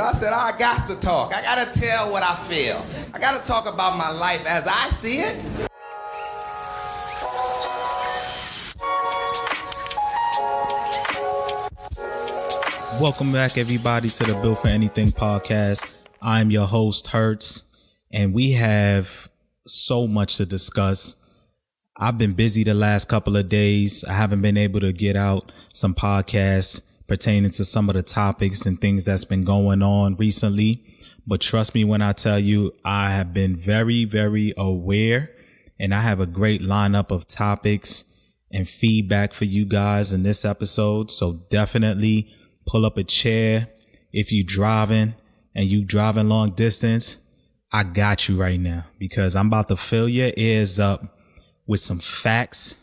I said, I got to talk. I got to tell what I feel. I got to talk about my life as I see it. Welcome back, everybody, to the Built for Anything podcast. I'm your host, Hertz, and we have so much to discuss. I've been busy the last couple of days. I haven't been able to get out some podcasts pertaining to some of the topics and things that's been going on recently. But trust me when I tell you, I have been very, very aware, and I have a great lineup of topics and feedback for you guys in this episode. So definitely pull up a chair. If you driving and you driving long distance, I got you right now, because I'm about to fill your ears up with some facts,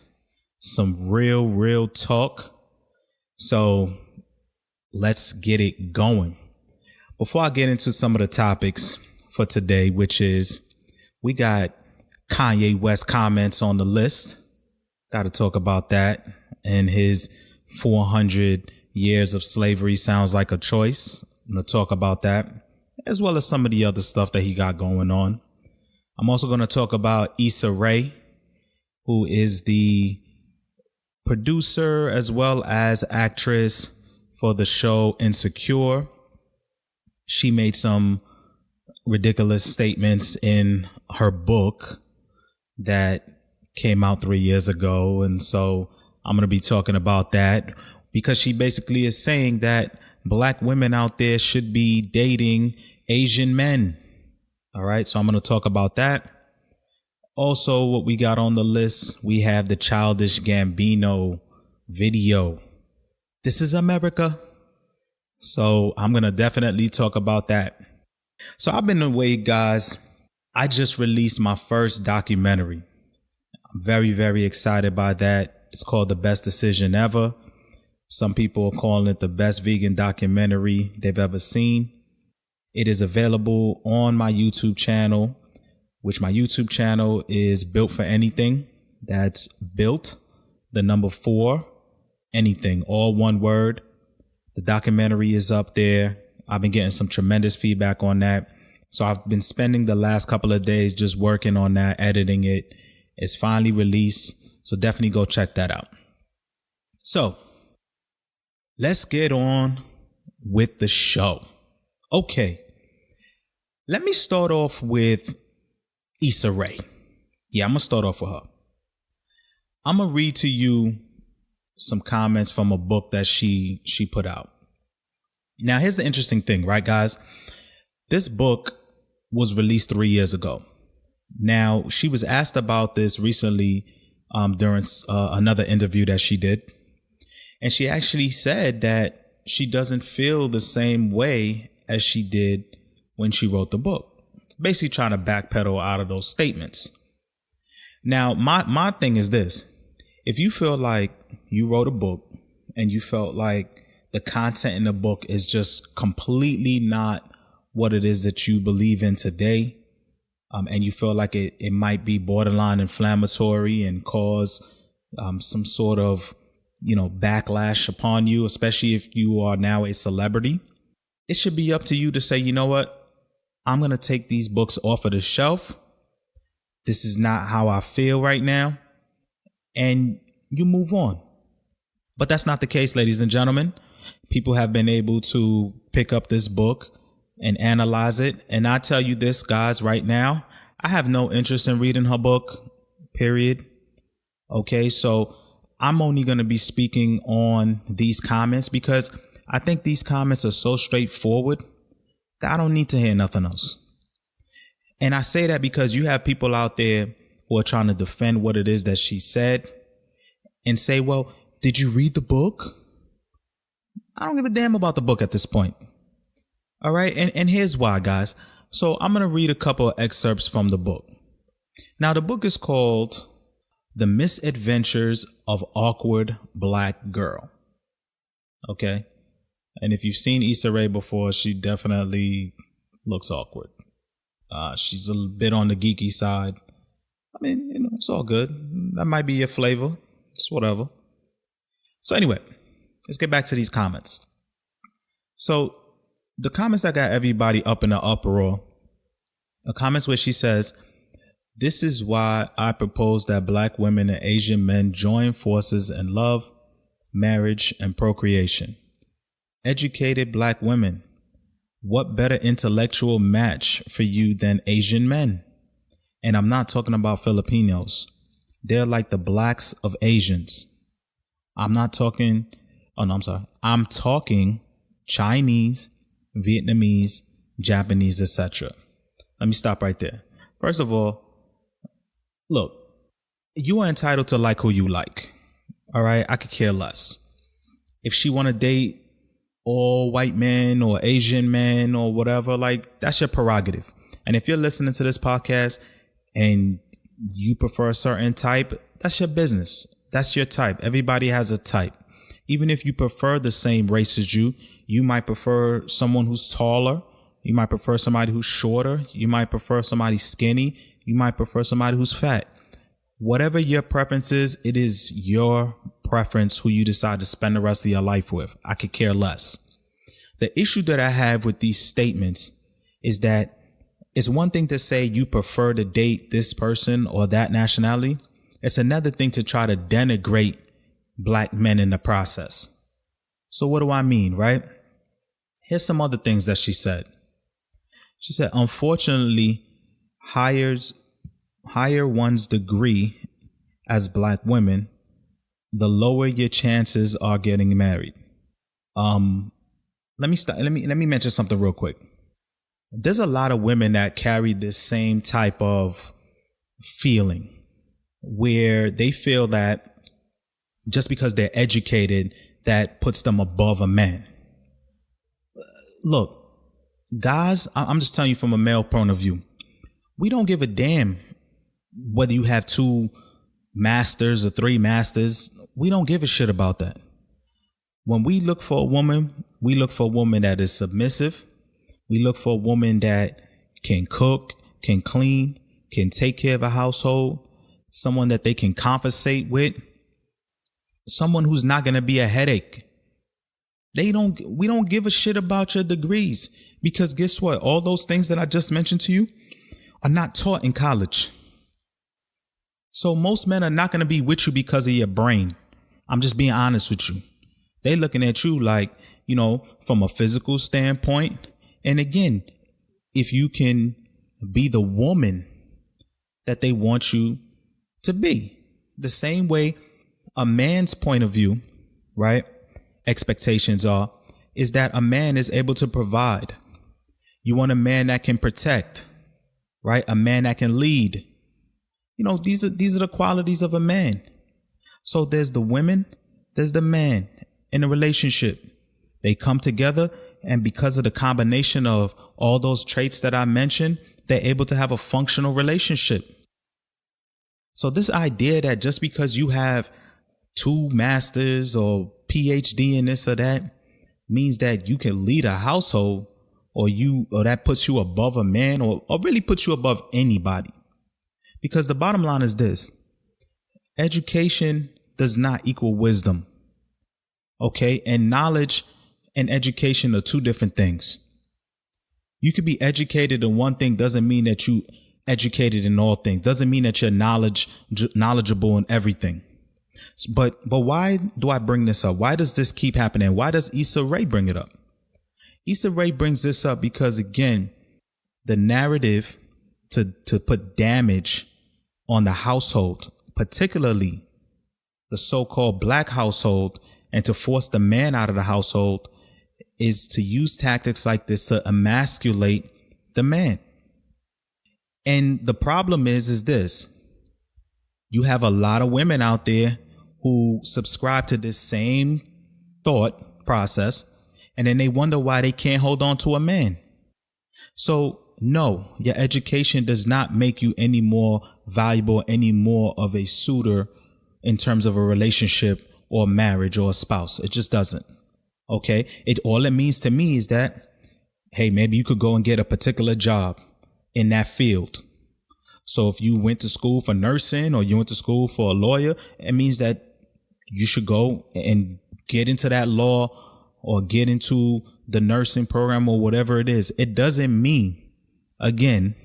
some real talk. So let's get it going. Before I get into some of the topics for today, which is we got Kanye West comments on the list. Got to talk about that, and his 400 years of slavery sounds like a choice. I'm going to talk about that, as well as some of the other stuff that he got going on. I'm also going to talk about Issa Rae, who is the producer as well as actress for the show Insecure. She made some ridiculous statements in her book that came out 3 years ago. And so I'm going to be talking about that, because she basically is saying that black women out there should be dating Asian men. All right. So I'm going to talk about that. Also, what we got on the list, we have the Childish Gambino video. This is America. So I'm going to definitely talk about that. So I've been away, guys. I just released my first documentary. I'm very, very excited by that. It's called The Best Decision Ever. Some people are calling it the best vegan documentary they've ever seen. It is available on my YouTube channel, which my YouTube channel is Built for Anything. That's built, the number 4, anything, all one word. The documentary is up there. I've been getting some tremendous feedback on that. So I've been spending the last couple of days just working on that, editing it. It's finally released. So definitely go check that out. So let's get on with the show. Okay. Let me start off with Issa Rae. Yeah, I'm going to start off with her. I'm going to read to you some comments from a book that she put out. Now, here's the interesting thing, right, guys? This book was released 3 years ago. Now, she was asked about this recently during another interview that she did. And she actually said that she doesn't feel the same way as she did when she wrote the book. Basically trying to backpedal out of those statements. Now, my thing is this. If you feel like you wrote a book and you felt like the content in the book is just completely not what it is that you believe in today, and you feel like it might be borderline inflammatory and cause some sort of, backlash upon you, especially if you are now a celebrity, it should be up to you to say, you know what? I'm going to take these books off of the shelf. This is not how I feel right now. And you move on. But that's not the case, ladies and gentlemen. People have been able to pick up this book and analyze it. And I tell you this, guys, right now, I have no interest in reading her book, period. Okay, so I'm only going to be speaking on these comments because I think these comments are so straightforward that I don't need to hear nothing else. And I say that because you have people out there who are trying to defend what it is that she said and say, well, did you read the book? I don't give a damn about the book at this point. All right. And here's why, guys. So I'm going to read a couple of excerpts from the book. Now, the book is called The Misadventures of Awkward Black Girl. Okay. And if you've seen Issa Rae before, she definitely looks awkward. She's a bit on the geeky side. I mean, it's all good. That might be your flavor. It's whatever. So anyway, let's get back to these comments. So the comments that got everybody up in the uproar, the comments where she says, "This is why I propose that black women and Asian men join forces in love, marriage, and procreation. Educated black women, what better intellectual match for you than Asian men?" And I'm not talking about Filipinos. They're like the blacks of Asians. I'm talking Chinese, Vietnamese, Japanese, etc. Let me stop right there. First of all, look, you are entitled to like who you like. All right, I could care less. If she want to date all white men or Asian men or whatever, like, that's your prerogative. And if you're listening to this podcast and you prefer a certain type, that's your business. That's your type. Everybody has a type. Even if you prefer the same race as you might prefer someone who's taller. You might prefer somebody who's shorter. You might prefer somebody skinny. You might prefer somebody who's fat. Whatever your preference is, it is your preference who you decide to spend the rest of your life with. I could care less. The issue that I have with these statements is that it's one thing to say you prefer to date this person or that nationality. It's another thing to try to denigrate black men in the process. So what do I mean, right? Here's some other things that she said. She said, unfortunately, higher one's degree as black women, the lower your chances are getting married. Let me mention something real quick. There's a lot of women that carry this same type of feeling where they feel that just because they're educated, that puts them above a man. Look, guys, I'm just telling you from a male point of view, we don't give a damn whether you have 2 masters or 3 masters. We don't give a shit about that. When we look for a woman, we look for a woman that is submissive. We look for a woman that can cook, can clean, can take care of a household, someone that they can conversate with, someone who's not going to be a headache. We don't give a shit about your degrees, because guess what? All those things that I just mentioned to you are not taught in college. So most men are not going to be with you because of your brain. I'm just being honest with you. They looking at you like, from a physical standpoint. And again, if you can be the woman that they want you to be, the same way a man's point of view, right? Expectations is that a man is able to provide. You want a man that can protect, right? A man that can lead. These are the qualities of a man. So there's the women, there's the man in a relationship. They come together, and because of the combination of all those traits that I mentioned, they're able to have a functional relationship. So this idea that just because you have 2 masters or PhD in this or that means that you can lead a household, or that puts you above a man, or really puts you above anybody. Because the bottom line is this: education does not equal wisdom. Okay? And knowledge and education are 2 different things. You could be educated in one thing, doesn't mean that you educated in all things. Doesn't mean that you're knowledgeable in everything. But why do I bring this up? Why does this keep happening? Why does Issa Rae bring it up? Issa Rae brings this up because, again, the narrative to put damage on the household, particularly the so-called black household, and to force the man out of the household, is to use tactics like this to emasculate the man. And the problem is this: you have a lot of women out there who subscribe to this same thought process, and then they wonder why they can't hold on to a man. So no, your education does not make you any more valuable, any more of a suitor in terms of a relationship or marriage or a spouse. It just doesn't. Okay. All it means to me is that, hey, maybe you could go and get a particular job in that field. So if you went to school for nursing, or you went to school for a lawyer, it means that you should go and get into that law or get into the nursing program or whatever it is, it doesn't mean, again,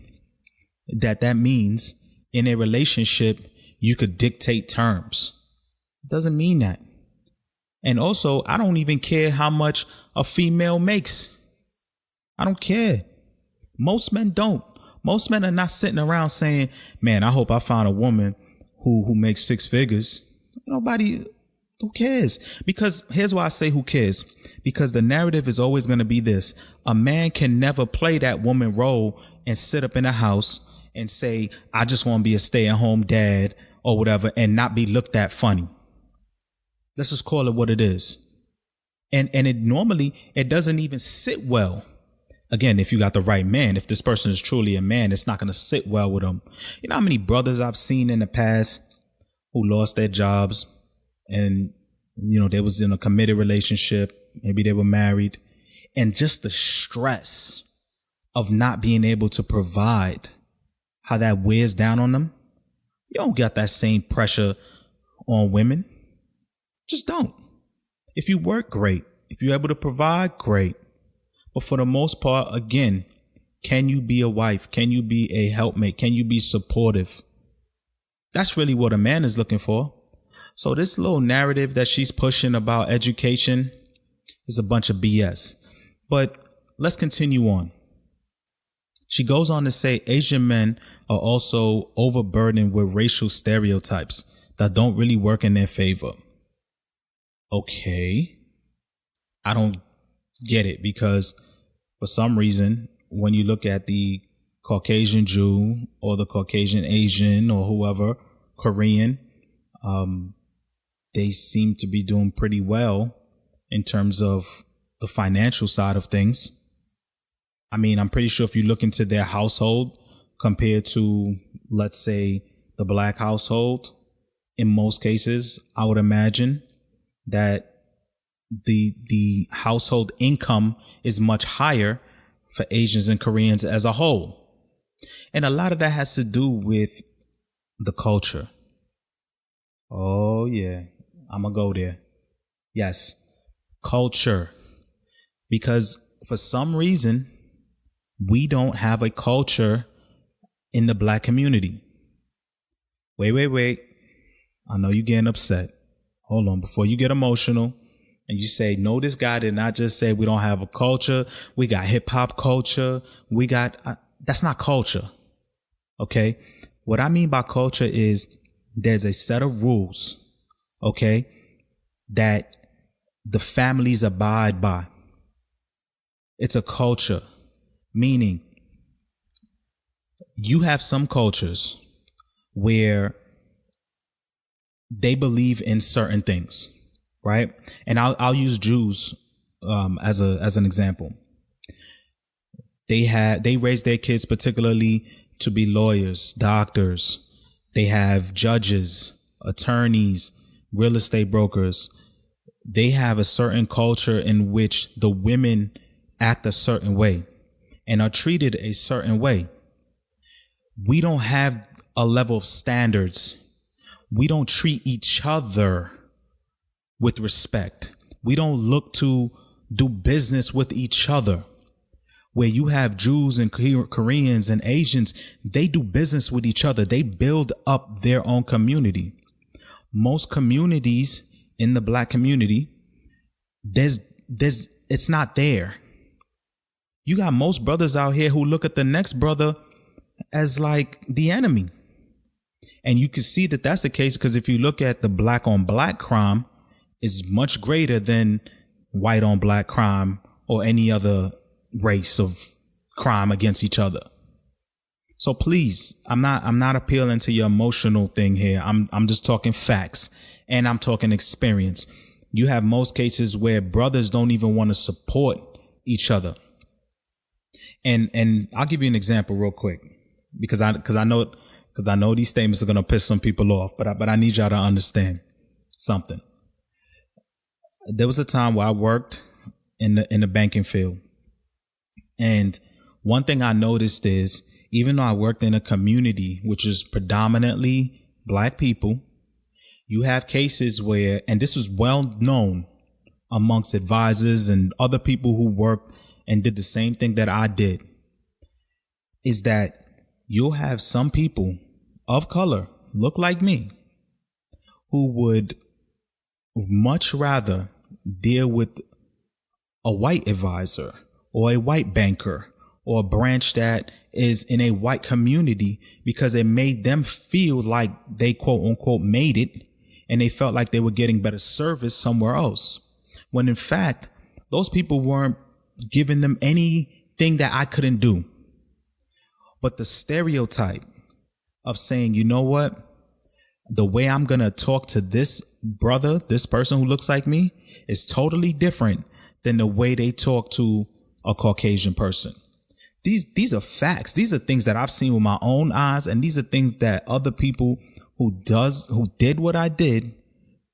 that means in a relationship you could dictate terms. It doesn't mean that. And also, I don't even care how much a female makes. I don't care. Most men don't. Most men are not sitting around saying, man, I hope I find a woman who makes six figures. Nobody, who cares? Because here's why I say who cares. Because the narrative is always going to be this. A man can never play that woman role and sit up in a house and say, I just want to be a stay-at-home dad or whatever and not be looked at funny. Let's just call it what it is. And it normally, it doesn't even sit well. Again, if you got the right man, if this person is truly a man, it's not going to sit well with them. You know how many brothers I've seen in the past who lost their jobs and, you know, they was in a committed relationship. Maybe they were married, and just the stress of not being able to provide, how that wears down on them. You don't got that same pressure on women. Just don't. If you work, great. If you're able to provide, great. But for the most part, again, can you be a wife? Can you be a helpmate? Can you be supportive? That's really what a man is looking for. So this little narrative that she's pushing about education is a bunch of BS. But let's continue on. She goes on to say Asian men are also overburdened with racial stereotypes that don't really work in their favor. Okay. I don't get it, because for some reason, when you look at the Caucasian Jew or the Caucasian Asian or whoever, Korean, they seem to be doing pretty well in terms of the financial side of things. I mean, I'm pretty sure if you look into their household compared to, let's say, the black household, in most cases, I would imagine that the household income is much higher for Asians and Koreans as a whole. And a lot of that has to do with the culture. Oh, yeah, I'm going to go there. Yes, culture. Because for some reason, we don't have a culture in the black community. Wait. I know you're getting upset. Hold on, before you get emotional and you say, no, this guy did not just say we don't have a culture. We got hip hop culture. We got, that's not culture. Okay. What I mean by culture is there's a set of rules, okay, that the families abide by. It's a culture, meaning you have some cultures where they believe in certain things, right? And I'll use Jews as an example. They raise their kids particularly to be lawyers, doctors. They have judges, attorneys, real estate brokers. They have a certain culture in which the women act a certain way and are treated a certain way. We don't have a level of standards. We don't treat each other with respect. We don't look to do business with each other. Where you have Jews and Koreans and Asians, they do business with each other. They build up their own community. Most communities in the black community, it's not there. You got most brothers out here who look at the next brother as like the enemy. And you can see that that's the case because if you look at the black on black crime, is much greater than white on black crime or any other race of crime against each other. So please, I'm not appealing to your emotional thing here. I'm just talking facts and I'm talking experience. You have most cases where brothers don't even want to support each other. And I'll give you an example real quick because I know these statements are going to piss some people off, but I need y'all to understand something. There was a time where I worked in the banking field. And one thing I noticed is, even though I worked in a community which is predominantly black people, you have cases where, and this is well known amongst advisors and other people who worked and did the same thing that I did, is that you'll have some people of color look like me who would much rather deal with a white advisor or a white banker or a branch that is in a white community because it made them feel like they quote unquote made it and they felt like they were getting better service somewhere else. When in fact, those people weren't giving them anything that I couldn't do. But the stereotype of saying, you know what, the way I'm going to talk to this brother, this person who looks like me, is totally different than the way they talk to a Caucasian person. These are facts. These are things that I've seen with my own eyes, and these are things that other people who did what I did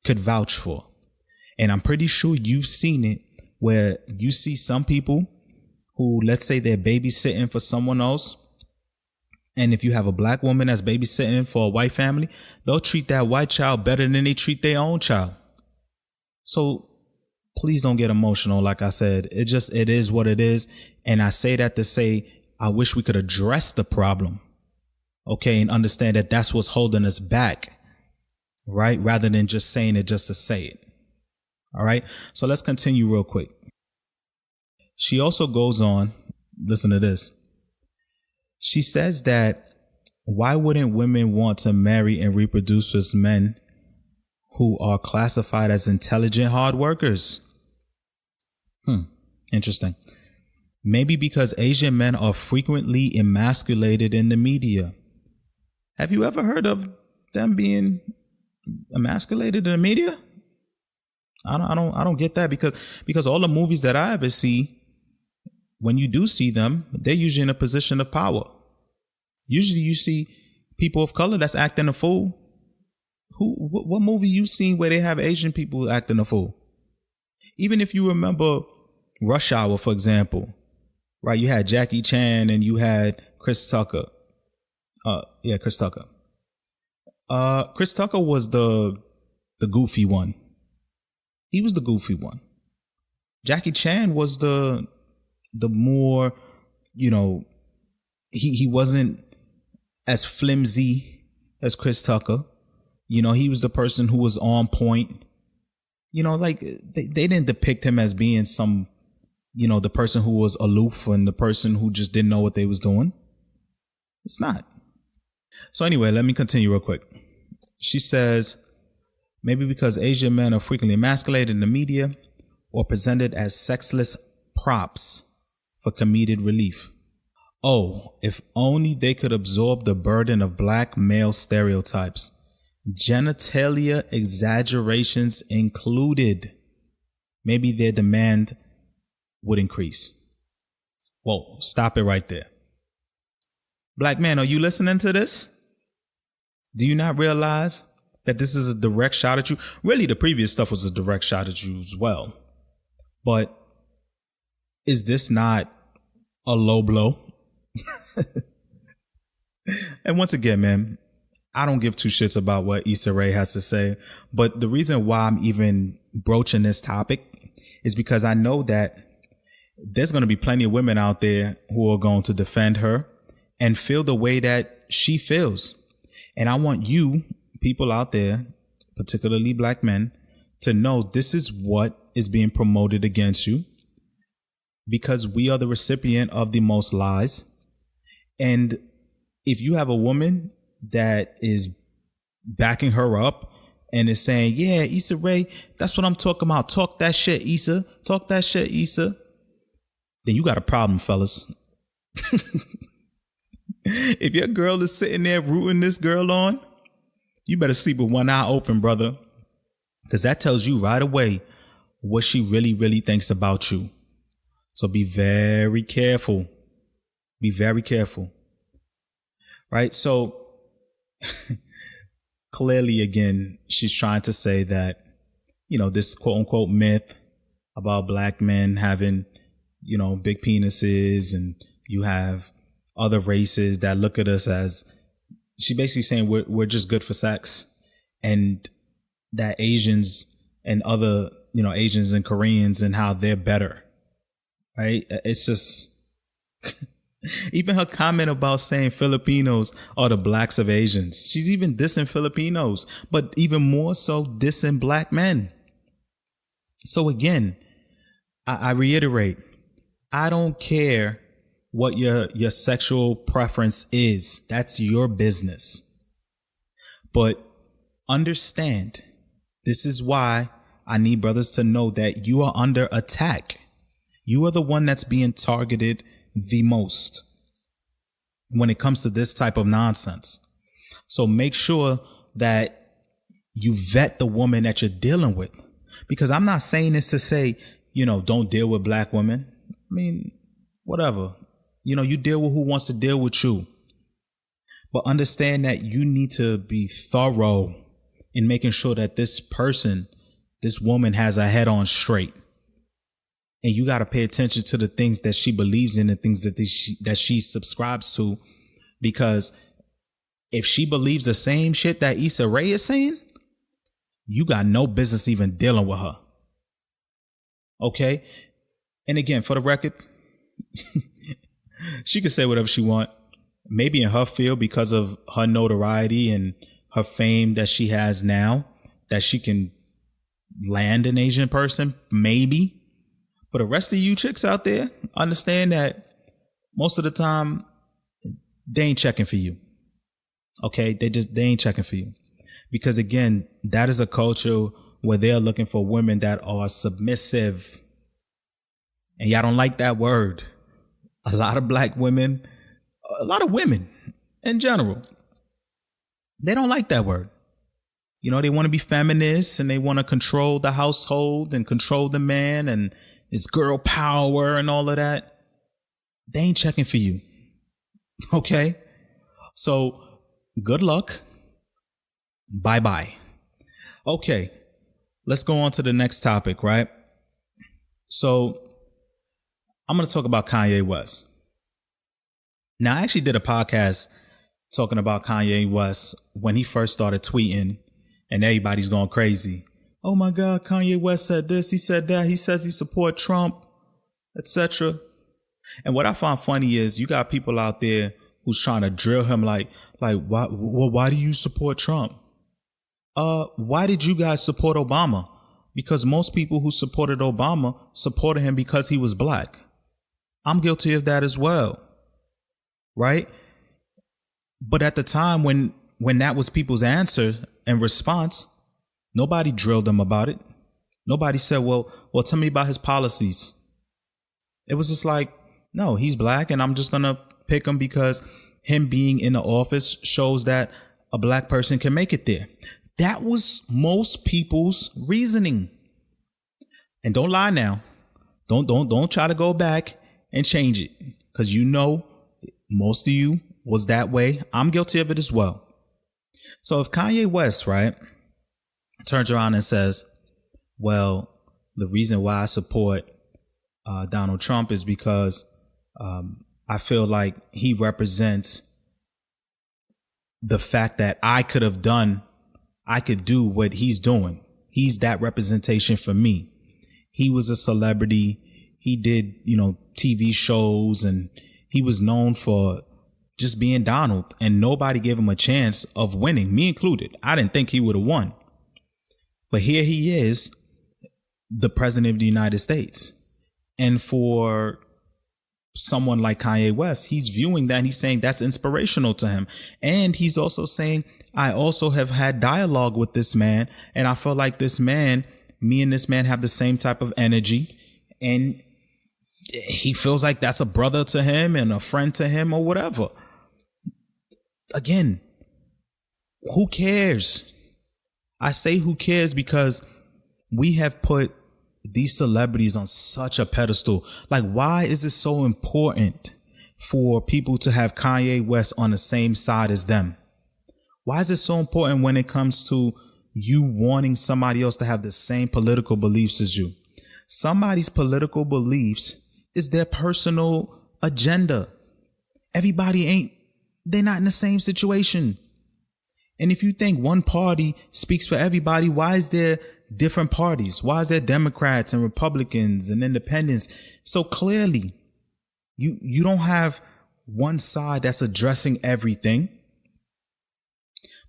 could vouch for. And I'm pretty sure you've seen it, where you see some people who, let's say they're babysitting for someone else. And if you have a black woman that's babysitting for a white family, they'll treat that white child better than they treat their own child. So please don't get emotional. Like I said, it is what it is. And I say that to say, I wish we could address the problem. Okay. And understand that that's what's holding us back. Right. Rather than just saying it just to say it. All right. So let's continue real quick. She also goes on. Listen to this. She says that why wouldn't women want to marry and reproduce with men who are classified as intelligent hard workers? Interesting. Maybe because Asian men are frequently emasculated in the media. Have you ever heard of them being emasculated in the media? I don't get that because all the movies that I ever see, when you do see them, they're usually in a position of power. Usually you see people of color that's acting a fool. What movie you seen where they have Asian people acting a fool? Even if you remember Rush Hour, for example, right? You had Jackie Chan and you had Chris Tucker. Chris Tucker. Chris Tucker was the goofy one. He was the goofy one. Jackie Chan was the more, he wasn't as flimsy as Chris Tucker. He was the person who was on point. Like they didn't depict him as being some, the person who was aloof and the person who just didn't know what they was doing. It's not. So anyway, let me continue real quick. She says, maybe because Asian men are frequently emasculated in the media or presented as sexless props for comedic relief. Oh, if only they could absorb the burden of black male stereotypes, genitalia exaggerations included. Maybe their demand would increase. Whoa, stop it right there. Black man, are you listening to this? Do you not realize that this is a direct shot at you? Really, the previous stuff was a direct shot at you as well. But is this not a low blow? And once again, man, I don't give two shits about what Issa Rae has to say. But the reason why I'm even broaching this topic is because I know that there's going to be plenty of women out there who are going to defend her and feel the way that she feels. And I want you people out there, particularly black men, to know this is what is being promoted against you, because we are the recipient of the most lies. And if you have a woman that is backing her up and is saying, yeah, Issa Rae, that's what I'm talking about. Talk that shit, Issa. Talk that shit, Issa. Then you got a problem, fellas. If your girl is sitting there rooting this girl on, you better sleep with one eye open, brother. Because that tells you right away what she really, really thinks about you. So be very careful. Be very careful. Right? So clearly, again, she's trying to say that, this quote unquote myth about black men having, big penises, and you have other races that look at us as, she basically saying we're just good for sex, and that Asians and other Asians and Koreans and how they're better. Right? It's just even her comment about saying Filipinos are the blacks of Asians. She's even dissing Filipinos, but even more so dissing black men. So again, I reiterate, I don't care what your sexual preference is. That's your business. But understand, this is why I need brothers to know that you are under attack. You are the one that's being targeted the most when it comes to this type of nonsense. So make sure that you vet the woman that you're dealing with, because I'm not saying this to say, don't deal with black women. I mean, whatever, you deal with who wants to deal with you, but understand that you need to be thorough in making sure that this woman has her head on straight. And you got to pay attention to the things that she believes in, the things that she subscribes to, because if she believes the same shit that Issa Rae is saying, you got no business even dealing with her. Okay? And again, for the record, she can say whatever she want. Maybe in her field, because of her notoriety and her fame that she has now, that she can land an Asian person, maybe. But the rest of you chicks out there, understand that most of the time, they ain't checking for you. Okay? They ain't checking for you. Because again, that is a culture where they're looking for women that are submissive. And y'all don't like that word. A lot of black women, a lot of women in general, they don't like that word. They want to be feminists and they want to control the household and control the man and it's girl power and all of that. They ain't checking for you. Okay? So good luck. Bye-bye. Okay. Let's go on to the next topic, right? So I'm going to talk about Kanye West. Now, I actually did a podcast talking about Kanye West when he first started tweeting and everybody's going crazy. Oh my God, Kanye West said this, he said that, he says he support Trump, etc. And what I find funny is you got people out there who's trying to drill him like why do you support Trump? Why did you guys support Obama? Because most people who supported Obama supported him because he was black. I'm guilty of that as well. Right? But at the time when that was people's answer and response, nobody drilled them about it. Nobody said, well, tell me about his policies. It was just like, no, he's black and I'm just going to pick him because him being in the office shows that a black person can make it there. That was most people's reasoning. And don't lie now. Don't try to go back and change it, because most of you was that way. I'm guilty of it as well. So if Kanye West, right, turns around and says, well, the reason why I support Donald Trump is because I feel like he represents the fact that I could do what he's doing. He's that representation for me. He was a celebrity. He did, TV shows, and he was known for just being Donald, and nobody gave him a chance of winning, me included. I didn't think he would have won. But here he is, the president of the United States. And for someone like Kanye West, he's viewing that and he's saying that's inspirational to him. And he's also saying, I also have had dialogue with this man, and I feel like me and this man have the same type of energy, and he feels like that's a brother to him and a friend to him or whatever. Again, who cares? I say who cares because we have put these celebrities on such a pedestal. Like, why is it so important for people to have Kanye West on the same side as them? Why is it so important when it comes to you wanting somebody else to have the same political beliefs as you? Somebody's political beliefs is their personal agenda. They're not in the same situation. And if you think one party speaks for everybody, why is there different parties? Why is there Democrats and Republicans and independents? So clearly, you don't have one side that's addressing everything.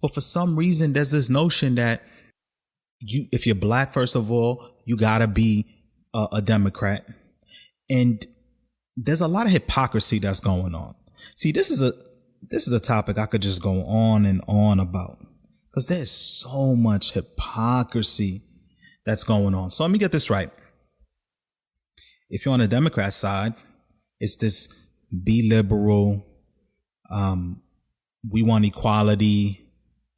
But for some reason, there's this notion that if you're black, first of all, you gotta be a Democrat. And there's a lot of hypocrisy that's going on. See, this is a topic I could just go on and on about, because there's so much hypocrisy that's going on. So let me get this right. If you're on the Democrat side, it's this be liberal, we want equality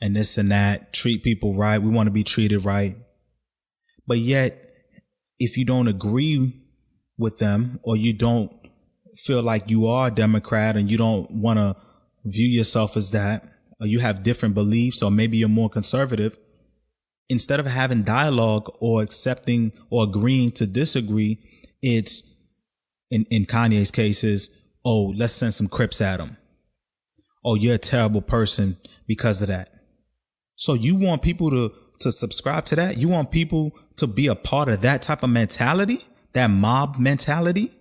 and this and that, treat people right, we want to be treated right. But yet, if you don't agree with them, or you don't feel like you are a Democrat and you don't want to view yourself as that, or you have different beliefs, or maybe you're more conservative, instead of having dialogue or accepting or agreeing to disagree, it's in Kanye's cases, oh, let's send some Crips at him. Oh, you're a terrible person because of that. So you want people to subscribe to that? You want people to be a part of that type of mentality, that mob mentality?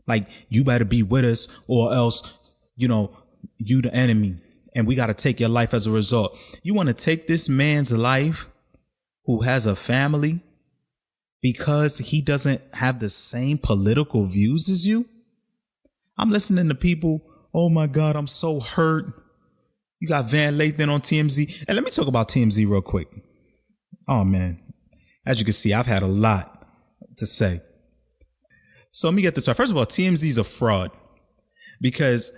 Like, you better be with us or else, you the enemy, and we got to take your life as a result. You want to take this man's life who has a family because he doesn't have the same political views as you? I'm listening to people, oh my God, I'm so hurt. You got Van Lathan on TMZ. And let me talk about TMZ real quick. Oh man, as you can see, I've had a lot to say. So let me get this right. First of all, TMZ is a fraud because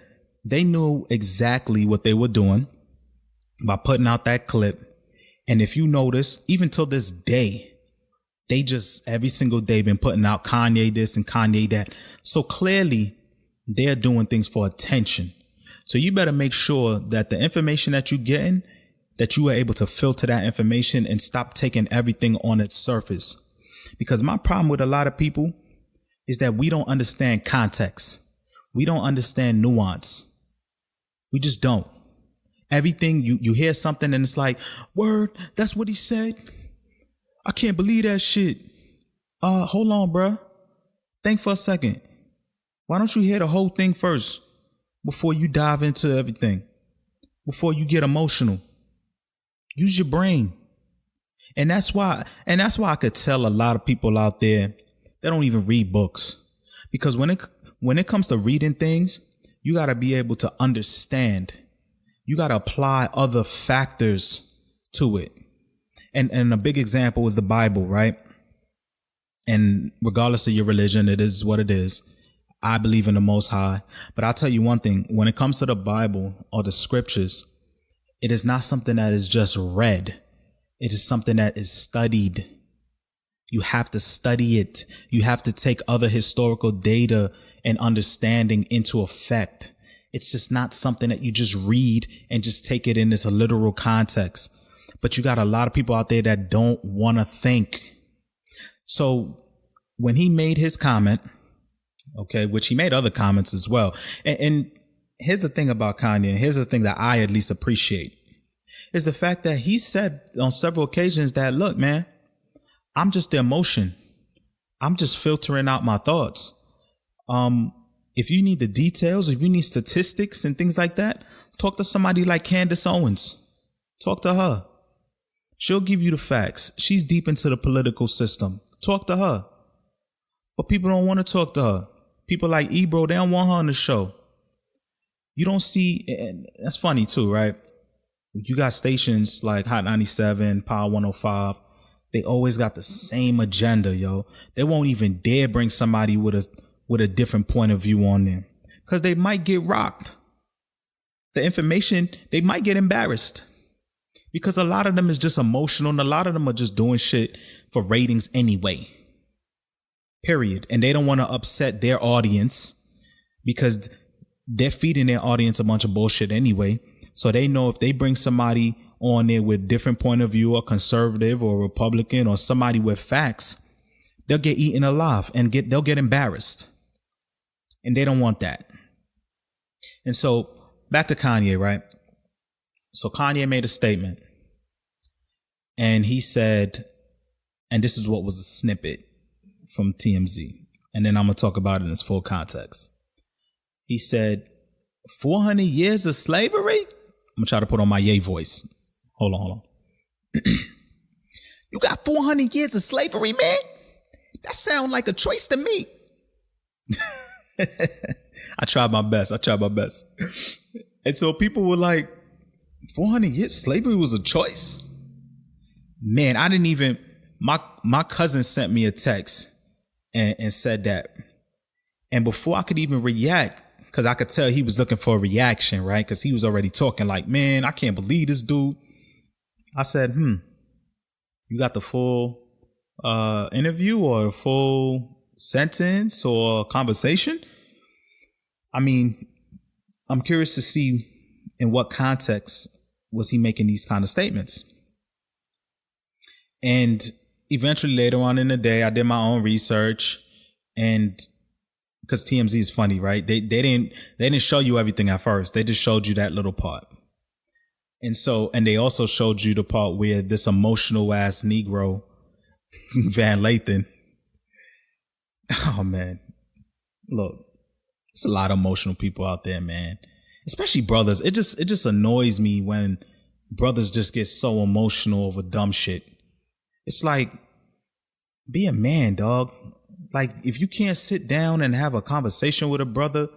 they knew exactly what they were doing by putting out that clip. And if you notice, even till this day, they just every single day been putting out Kanye this and Kanye that. So clearly they're doing things for attention. So you better make sure that the information that you're getting, that you are able to filter that information and stop taking everything on its surface. Because my problem with a lot of people is that we don't understand context. We don't understand nuance. We just don't. Everything you hear something and it's like, word, that's what he said. I can't believe that shit. Hold on, bruh. Think for a second. Why don't you hear the whole thing first before you dive into everything? Before you get emotional. Use your brain. And that's why I could tell a lot of people out there, they don't even read books. Because when it comes to reading things, you got to be able to understand. You got to apply other factors to it. And a big example is the Bible, right? And regardless of your religion, it is what it is. I believe in the Most High. But I'll tell you one thing, when it comes to the Bible or the scriptures, it is not something that is just read. It is something that is studied. You have to study it. You have to take other historical data and understanding into effect. It's just not something that you just read and just take it in this literal context. But you got a lot of people out there that don't want to think. So when he made his comment, okay, which he made other comments as well. And here's the thing about Kanye, and here's the thing that I at least appreciate, is the fact that he said on several occasions that, look, man, I'm just the emotion. I'm just filtering out my thoughts. If you need the details, if you need statistics and things like that, talk to somebody like Candace Owens. Talk to her. She'll give you the facts. She's deep into the political system. Talk to her. But people don't want to talk to her. People like Ebro, they don't want her on the show. You don't see, and that's funny too, right? You got stations like Hot 97, Power 105. They always got the same agenda, yo. They won't even dare bring somebody with a different point of view on them, because they might get rocked. The information, they might get embarrassed, because a lot of them is just emotional and a lot of them are just doing shit for ratings anyway. Period. And they don't want to upset their audience because they're feeding their audience a bunch of bullshit anyway. So they know if they bring somebody on there with different point of view, or conservative or Republican or somebody with facts, they'll get eaten alive and they'll get embarrassed. And they don't want that. And so back to Kanye, right? So Kanye made a statement, and he said, and this is what was a snippet from TMZ, and then I'm going to talk about it in its full context. He said, 400 years of slavery? I'm going to try to put on my yay voice. Hold on. You got 400 years of slavery, man? That sounds like a choice to me. I tried my best. And so people were like, 400 years slavery was a choice? Man, I didn't even, my cousin sent me a text and said that. And before I could even react, because I could tell he was looking for a reaction, right? Because he was already talking like, man, I can't believe this dude. I said, you got the full interview or the full sentence or conversation? I mean, I'm curious to see in what context was he making these kind of statements. And eventually later on in the day, I did my own research, and because TMZ is funny, right? They didn't show you everything at first. They just showed you that little part. And they also showed you the part where this emotional ass Negro, Van Lathan. Oh man. Look, there's a lot of emotional people out there, man. Especially brothers. It just annoys me when brothers just get so emotional over dumb shit. It's like, be a man, dog. Like, if you can't sit down and have a conversation with a brother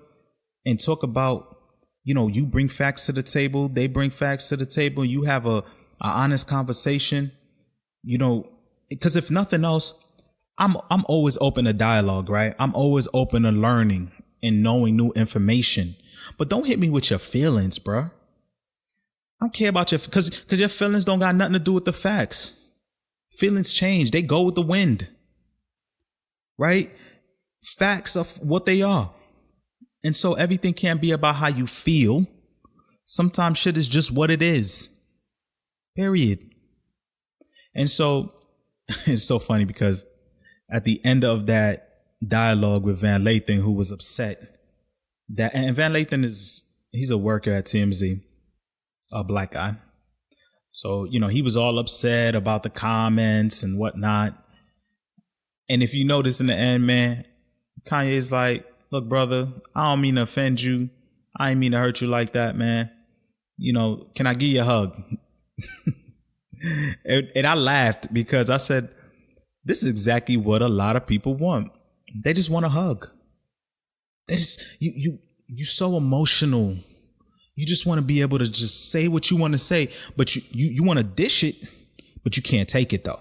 and talk about, you bring facts to the table, they bring facts to the table, you have a honest conversation, because if nothing else, I'm always open to dialogue, right? I'm always open to learning and knowing new information. But don't hit me with your feelings, bruh. I don't care about because your feelings don't got nothing to do with the facts. Feelings change. They go with the wind. Right? Facts are what they are. And so everything can't be about how you feel. Sometimes shit is just what it is. Period. And so it's so funny because at the end of that dialogue with Van Lathan, who was upset and Van Lathan he's a worker at TMZ, a black guy. So, he was all upset about the comments and whatnot. And if you notice in the end, man, Kanye's like, look, brother, I don't mean to offend you. I ain't mean to hurt you like that, man. Can I give you a hug? and I laughed because I said, this is exactly what a lot of people want. They just want a hug. They just, you so emotional. You just want to be able to just say what you want to say, but you want to dish it, but you can't take it though.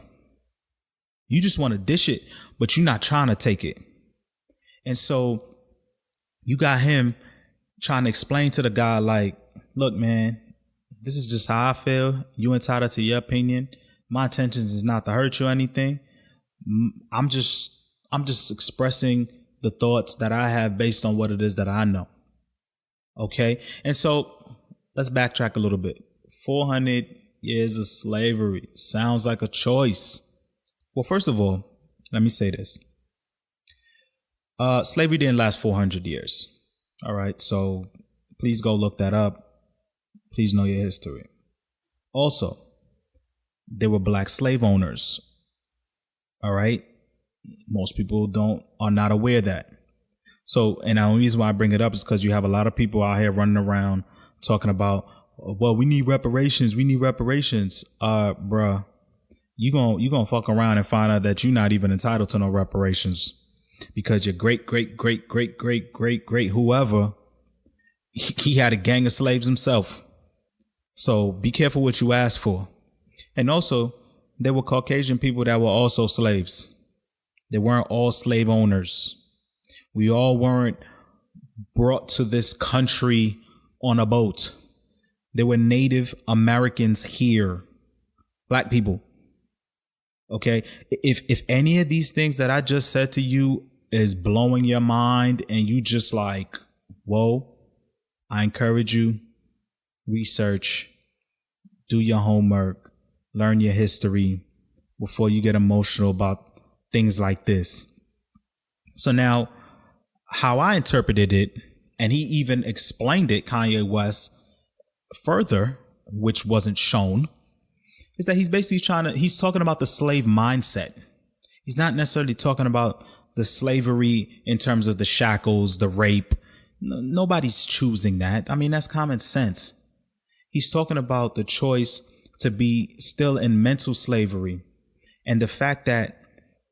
You just want to dish it, but you're not trying to take it. And so you got him trying to explain to the guy like, look, man, this is just how I feel. You entitled to your opinion. My intentions is not to hurt you or anything. I'm just expressing the thoughts that I have based on what it is that I know. Okay. And so let's backtrack a little bit. 400 years of slavery sounds like a choice. Well, first of all, let me say this. Slavery didn't last 400 years. All right. So please go look that up. Please know your history. Also, there were black slave owners. All right. Most people are not aware of that. So, and the only reason why I bring it up is because you have a lot of people out here running around talking about, well, we need reparations. We need reparations. Bruh, you gonna fuck around and find out that you're not even entitled to no reparations because your great whoever, he had a gang of slaves himself. So be careful what you ask for. And also, there were Caucasian people that were also slaves. They weren't all slave owners. We all weren't brought to this country on a boat. There were Native Americans here. Black people. Okay. If any of these things that I just said to you is blowing your mind and you just like, whoa, I encourage you, research, do your homework, learn your history before you get emotional about things like this. So now, how I interpreted it, and he even explained it, Kanye West, further, which wasn't shown, is that he's basically he's talking about the slave mindset. He's not necessarily talking about the slavery in terms of the shackles, the rape. Nobody's choosing that. I mean, that's common sense. He's talking about the choice to be still in mental slavery and the fact that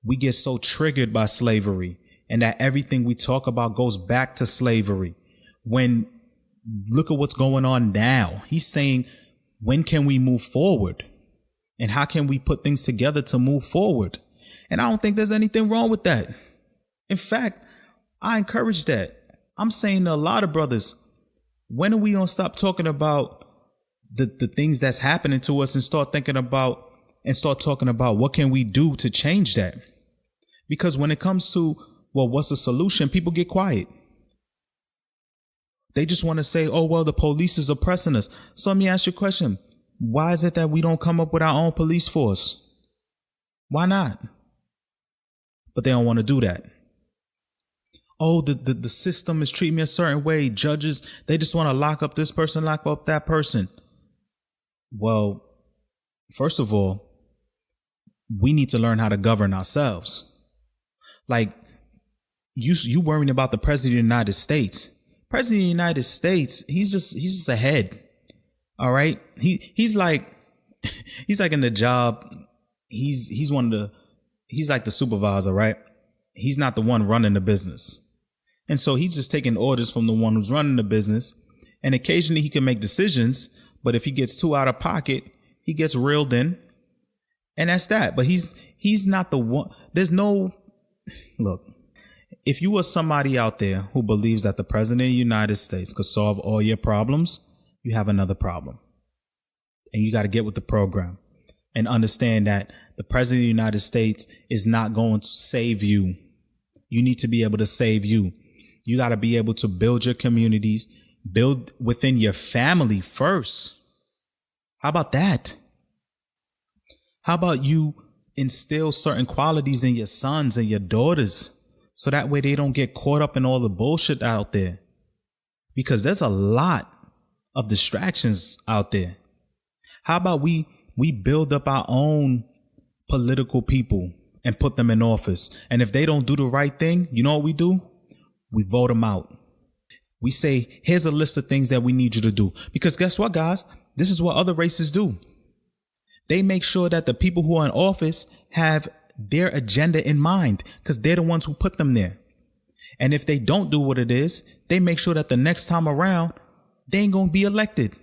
we get so triggered by slavery and that everything we talk about goes back to slavery. When look at what's going on now. He's saying, when can we move forward? And how can we put things together to move forward? And I don't think there's anything wrong with that. In fact, I encourage that. I'm saying to a lot of brothers, when are we going to stop talking about the things that's happening to us and start talking about what can we do to change that? Because when it comes to, well, what's the solution? People get quiet. They just want to say, oh, well, the police is oppressing us. So let me ask you a question. Why is it that we don't come up with our own police force? Why not? But they don't want to do that. Oh, the system is treating me a certain way. Judges, they just want to lock up this person, lock up that person. Well, first of all, we need to learn how to govern ourselves. Like, you worrying about the president of the United States. President of the United States, he's just a head. All right. He's like in the job. He's like the supervisor, right? He's not the one running the business. And so he's just taking orders from the one who's running the business. And occasionally he can make decisions, but if he gets too out of pocket, he gets reeled in. And that's that. But he's not the one. Look, if you are somebody out there who believes that the president of the United States could solve all your problems, you have another problem. And you got to get with the program and understand that the president of the United States is not going to save you. You need to be able to save you. You got to be able to build your communities, build within your family first. How about that? How about you instill certain qualities in your sons and your daughters so that way they don't get caught up in all the bullshit out there? Because there's a lot of distractions out there. How about we build up our own political people and put them in office? And if they don't do the right thing, you know what we do? We vote them out. We say, here's a list of things that we need you to do. Because guess what, guys? This is what other races do. They make sure that the people who are in office have their agenda in mind because they're the ones who put them there. And if they don't do what it is, they make sure that the next time around, they ain't going to be elected.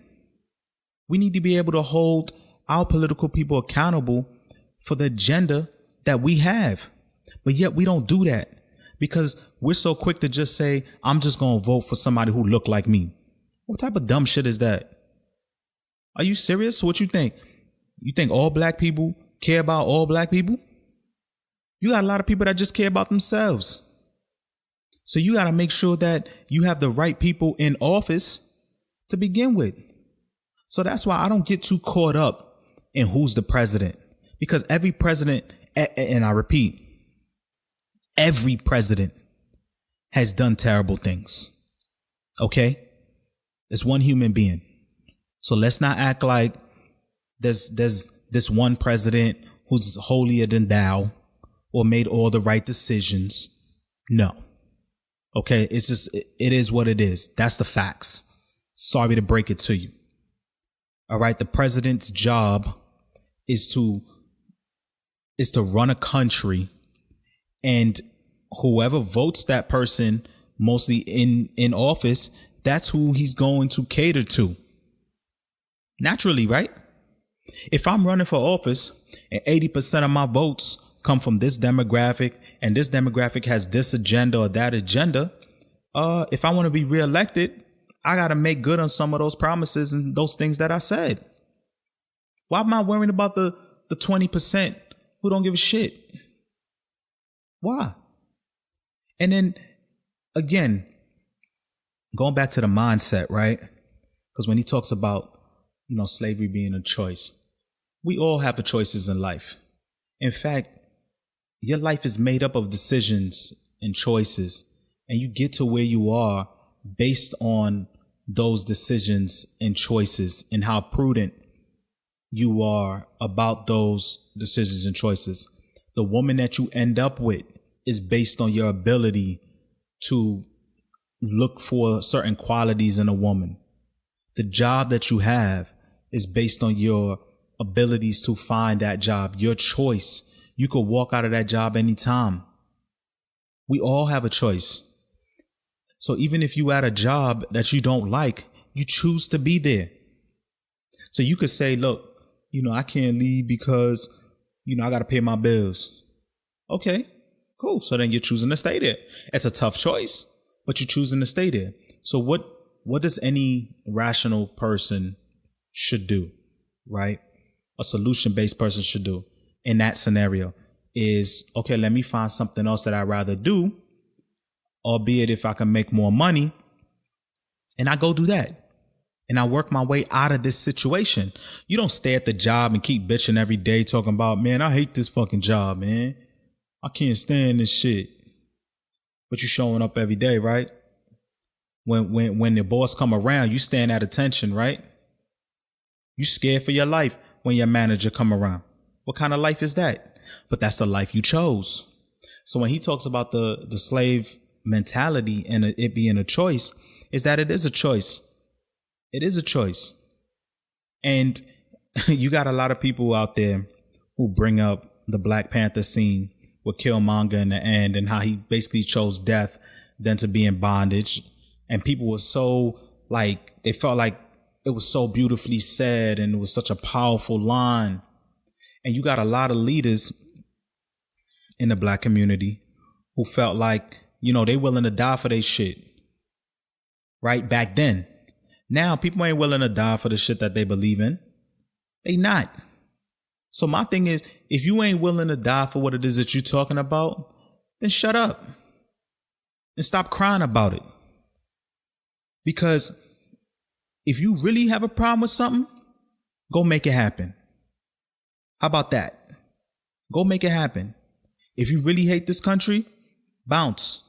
We need to be able to hold our political people accountable for the agenda that we have. But yet we don't do that because we're so quick to just say, I'm just going to vote for somebody who look like me. What type of dumb shit is that? Are you serious? What you think? You think all black people care about all black people? You got a lot of people that just care about themselves. So you got to make sure that you have the right people in office to begin with. So that's why I don't get too caught up in who's the president, because every president, and I repeat, every president has done terrible things. Okay? It's one human being. So let's not act like there's this one president who's holier than thou or made all the right decisions. No. Okay? It's just, it is what it is. That's the facts. Sorry to break it to you. All right? The president's job is to run a country, and whoever votes that person mostly in office, that's who he's going to cater to. Naturally, right? If I'm running for office and 80% of my votes come from this demographic and this demographic has this agenda or that agenda, if I want to be reelected, I got to make good on some of those promises and those things that I said. Why am I worrying about the 20% who don't give a shit? Why? And then again, going back to the mindset, right? Because when he talks about, slavery being a choice, we all have the choices in life. In fact, your life is made up of decisions and choices, and you get to where you are based on those decisions and choices and how prudent you are about those decisions and choices. The woman that you end up with is based on your ability to look for certain qualities in a woman. The job that you have is based on your abilities to find that job, your choice. You could walk out of that job anytime. We all have a choice. So even if you at a job that you don't like, you choose to be there. So you could say, look, I can't leave because, I got to pay my bills. Okay, cool. So then you're choosing to stay there. It's a tough choice, but you're choosing to stay there. So what does any rational person should do, right? A solution-based person should do in that scenario is, okay, let me find something else that I'd rather do, albeit if I can make more money, and I go do that. And I work my way out of this situation. You don't stay at the job and keep bitching every day talking about, man, I hate this fucking job, man. I can't stand this shit. But you showing up every day, right? When the boss come around, you stand at attention, right? You scared for your life when your manager come around. What kind of life is that? But that's the life you chose. So when he talks about the slave mentality and it being a choice, is that it is a choice. It is a choice. And you got a lot of people out there who bring up the Black Panther scene with Killmonger in the end and how he basically chose death than to be in bondage. And people were so they felt like it was so beautifully said and it was such a powerful line. And you got a lot of leaders in the Black community who felt like, they willing to die for their shit. Right back then. Now people ain't willing to die for the shit that they believe in. They not. So my thing is, if you ain't willing to die for what it is that you're talking about, then shut up and stop crying about it. Because if you really have a problem with something, go make it happen. How about that? Go make it happen. If you really hate this country, bounce.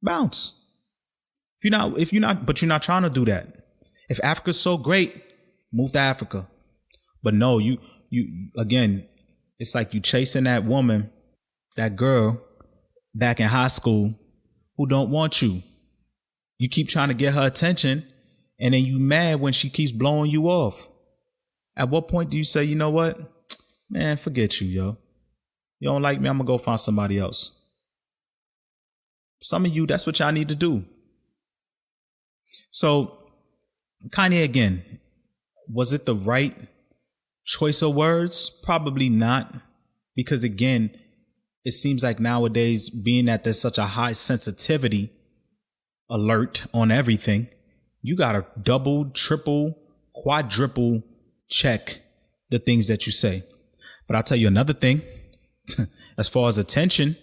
Bounce. But you're not trying to do that. If Africa's so great, move to Africa. But no, you again, it's like you chasing that woman, that girl back in high school who don't want you. You keep trying to get her attention and then you mad when she keeps blowing you off. At what point do you say, you know what? Man, forget you, yo. You don't like me, I'm gonna go find somebody else. Some of you, that's what y'all need to do. So, Kanye again, was it the right choice of words? Probably not. Because again, it seems like nowadays, being that there's such a high sensitivity alert on everything, you gotta double, triple, quadruple check the things that you say. But I'll tell you another thing. As far as attention,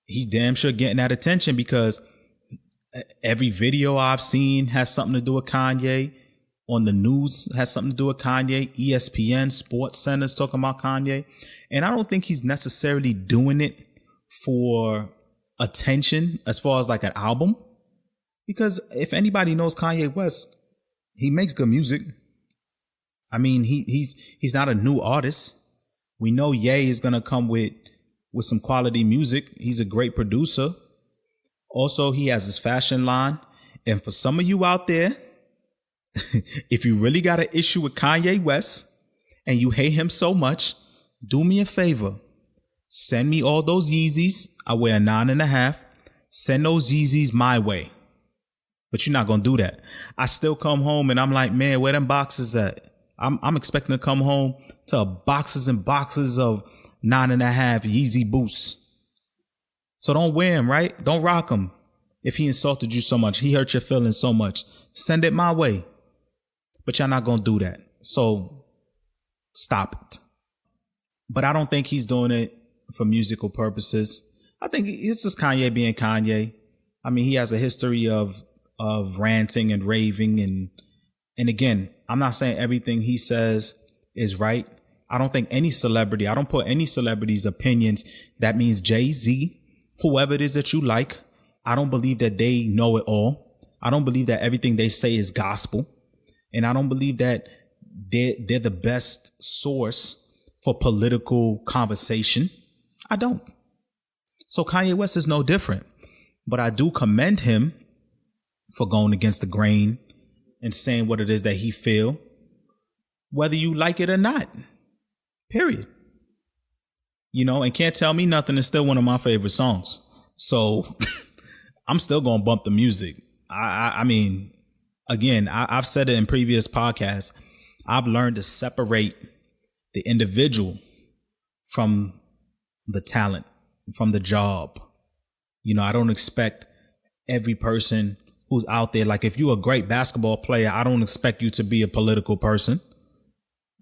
he's damn sure getting that attention because every video I've seen has something to do with Kanye. On the news has something to do with Kanye. ESPN, Sports Center's talking about Kanye. And I don't think he's necessarily doing it for attention as far as like an album. Because if anybody knows Kanye West, he makes good music. I mean, he's not a new artist. We know Ye is going to come with some quality music. He's a great producer. Also, he has his fashion line. And for some of you out there, if you really got an issue with Kanye West and you hate him so much, do me a favor. Send me all those Yeezys. I wear a 9.5. Send those Yeezys my way. But you're not going to do that. I still come home and I'm like, man, where them boxes at? I'm expecting to come home to boxes and boxes of 9.5 Yeezy boosts. So don't wear them, right? Don't rock them. If he insulted you so much, he hurt your feelings so much, send it my way. But y'all not going to do that. So stop it. But I don't think he's doing it for musical purposes. I think it's just Kanye being Kanye. I mean, he has a history of ranting and raving. And again, I'm not saying everything he says is right. I don't think any celebrity, I don't put any celebrity's opinions. That means Jay-Z, whoever it is that you like. I don't believe that they know it all. I don't believe that everything they say is gospel. And I don't believe that they're the best source for political conversation. I don't. So Kanye West is no different. But I do commend him for going against the grain and saying what it is that he feel, whether you like it or not. Period. You know, and Can't Tell Me Nothing is still one of my favorite songs. So I'm still going to bump the music. I mean, again, I've said it in previous podcasts. I've learned to separate the individual from the talent, from the job. You know, I don't expect every person who's out there, like if you're a great basketball player, I don't expect you to be a political person.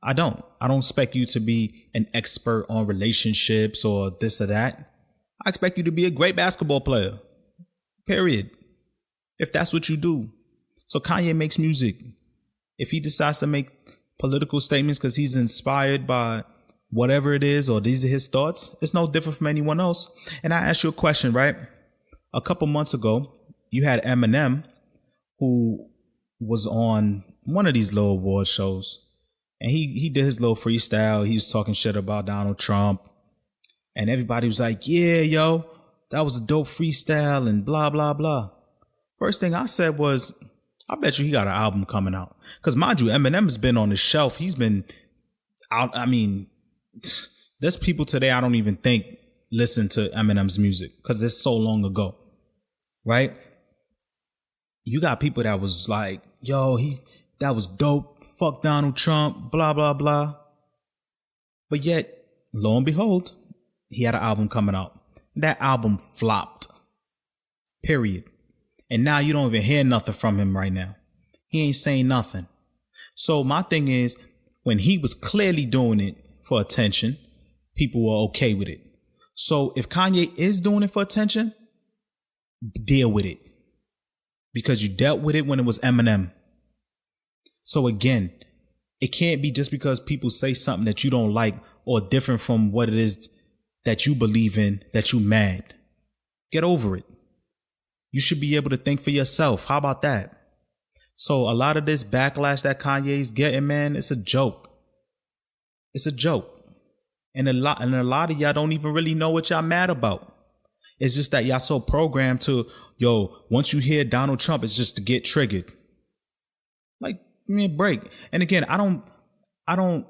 I don't expect you to be an expert on relationships or this or that. I expect you to be a great basketball player. Period. If that's what you do. So Kanye makes music. If he decides to make political statements because he's inspired by whatever it is, or these are his thoughts, it's no different from anyone else. And I asked you a question, right? A couple months ago, you had Eminem, who was on one of these little award shows. And he did his little freestyle. He was talking shit about Donald Trump. And everybody was like, yeah, yo, that was a dope freestyle and blah, blah, blah. First thing I said was, I bet you he got an album coming out. Because mind you, Eminem's been on the shelf. He's been out. I mean, there's people today I don't even think listen to Eminem's music because it's so long ago. Right? You got people that was like, yo, that was dope. Fuck Donald Trump, blah, blah, blah. But yet, lo and behold, he had an album coming out. That album flopped. Period. And now you don't even hear nothing from him right now. He ain't saying nothing. So my thing is, when he was clearly doing it for attention, people were okay with it. So if Kanye is doing it for attention, deal with it. Because you dealt with it when it was Eminem. So again, it can't be just because people say something that you don't like or different from what it is that you believe in that you mad. Get over it. You should be able to think for yourself. How about that? So a lot of this backlash that Kanye's getting, man, it's a joke. It's a joke. And a lot of y'all don't even really know what y'all mad about. It's just that y'all so programmed to, yo, once you hear Donald Trump, it's just to get triggered. Like, give me a break. And again, I don't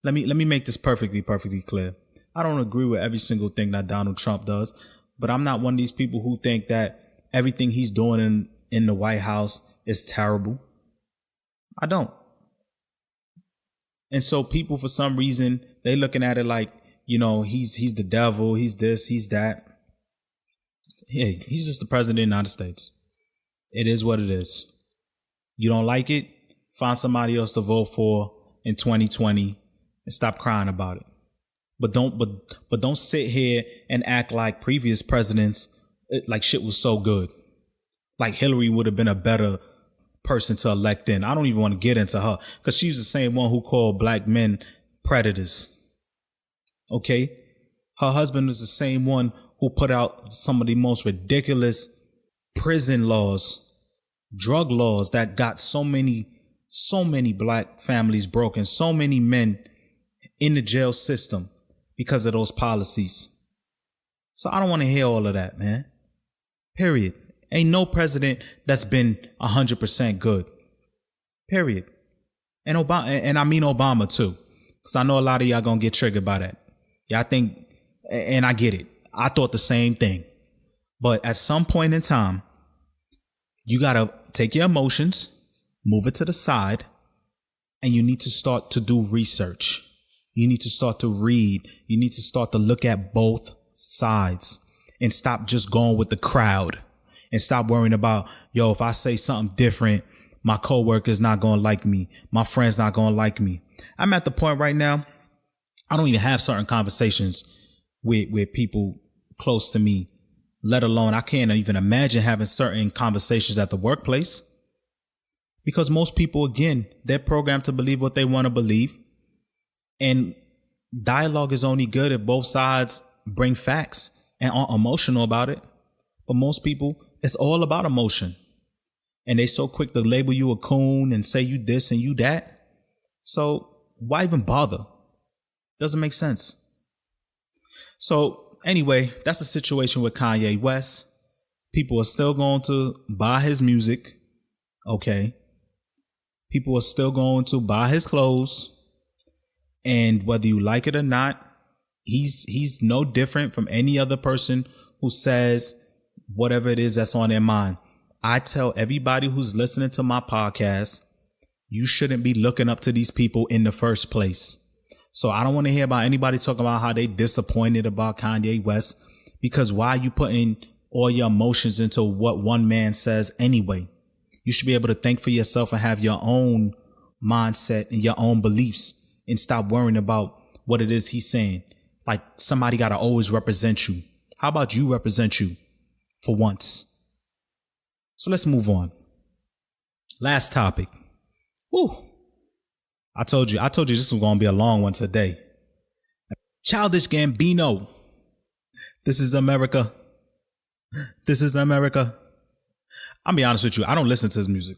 let me make this perfectly clear. I don't agree with every single thing that Donald Trump does, but I'm not one of these people who think that everything he's doing in the White House is terrible. I don't. And so people, for some reason, they looking at it like, you know, he's the devil, he's this, he's that. Hey, he's just the president of the United States. It is what it is. You don't like it? Find somebody else to vote for in 2020 and stop crying about it. But don't sit here and act like previous presidents, like shit was so good. Like Hillary would have been a better person to elect in. I don't even want to get into her because she's the same one who called black men predators. Okay? Her husband was the same one who put out some of the most ridiculous prison laws, drug laws that got so many black families broken, so many men in the jail system because of those policies. So I don't want to hear all of that, man. Period. Ain't no president that's been 100% good. Period. And Obama, and I mean Obama too, because I know a lot of y'all gonna get triggered by that. Y'all think, and I get it. I thought the same thing. But at some point in time, you gotta take your emotions, move it to the side, and you need to start to do research. You need to start to read. You need to start to look at both sides and stop just going with the crowd and stop worrying about, yo, if I say something different, my coworker's not going to like me. My friend's not going to like me. I'm at the point right now, I don't even have certain conversations with people close to me, let alone I can't even imagine having certain conversations at the workplace. Because most people, again, they're programmed to believe what they want to believe. And dialogue is only good if both sides bring facts and aren't emotional about it. But most people, It's all about emotion. And they so quick to label you a coon and say you this and you that. So why even bother? Doesn't make sense. So anyway, that's the situation with Kanye West. People are still going to buy his music. Okay. People are still going to buy his clothes. And whether you like it or not, he's no different from any other person who says whatever it is that's on their mind. I tell everybody who's listening to my podcast, you shouldn't be looking up to these people in the first place. So I don't want to hear about anybody talking about how they disappointed about Kanye West, because why are you putting all your emotions into what one man says anyway? You should be able to think for yourself and have your own mindset and your own beliefs and stop worrying about what it is he's saying. Like somebody got to always represent you. How about you represent you for once? So let's move on. Last topic. Woo. I told you this was going to be a long one today. Childish Gambino. This is America. This is America. I'll be honest with you. I don't listen to his music.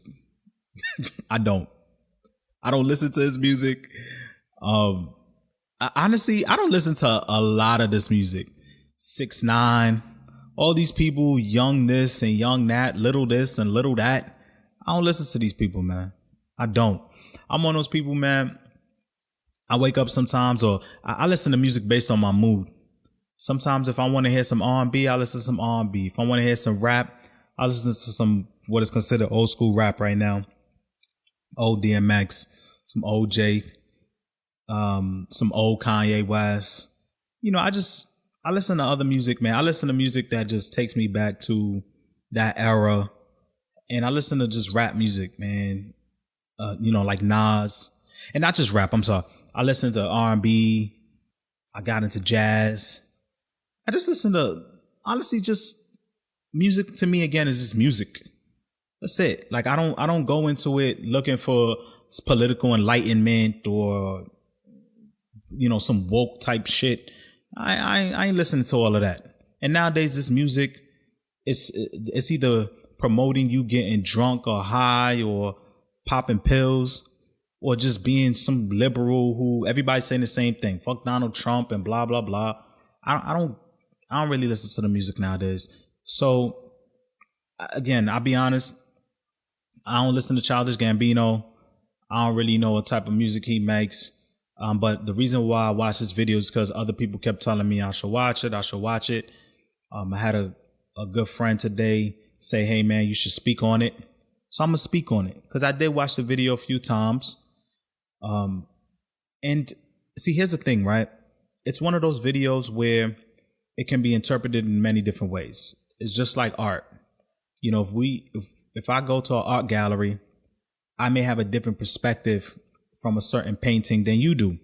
I don't listen to his music. Honestly, I don't listen to a lot of this music. 6ix9ine, all these people, young this and young that, little this and little that. I don't listen to these people, man. I don't. I'm one of those people, man. I wake up sometimes, or I listen to music based on my mood. Sometimes if I want to hear some R&B, I listen to some R&B. If I want to hear some rap, I listen to some what is considered old school rap right now. Old DMX, some OJ, some old Kanye West. You know, I listen to other music, man. I listen to music that just takes me back to that era. And I listen to just rap music, man. Like Nas. And not just rap, I'm sorry. I listen to R&B. I got into jazz. I just listen to, honestly, just music to me, again, is just music. That's it. Like, I don't go into it looking for political enlightenment or, some woke type shit. I ain't listening to all of that. And nowadays, this music, it's either promoting you getting drunk or high or popping pills or just being some liberal who everybody's saying the same thing. Fuck Donald Trump and blah, blah, blah. I don't really listen to the music nowadays. So again, I'll be honest. I don't listen to Childish Gambino. I don't really know what type of music he makes. But the reason why I watch this video is because other people kept telling me I should watch it. I had a good friend today say, hey man, you should speak on it. So I'm going to speak on it because I did watch the video a few times. And see, here's the thing, right? It's one of those videos where it can be interpreted in many different ways. It's just like art. If I go to an art gallery, I may have a different perspective from a certain painting than you do.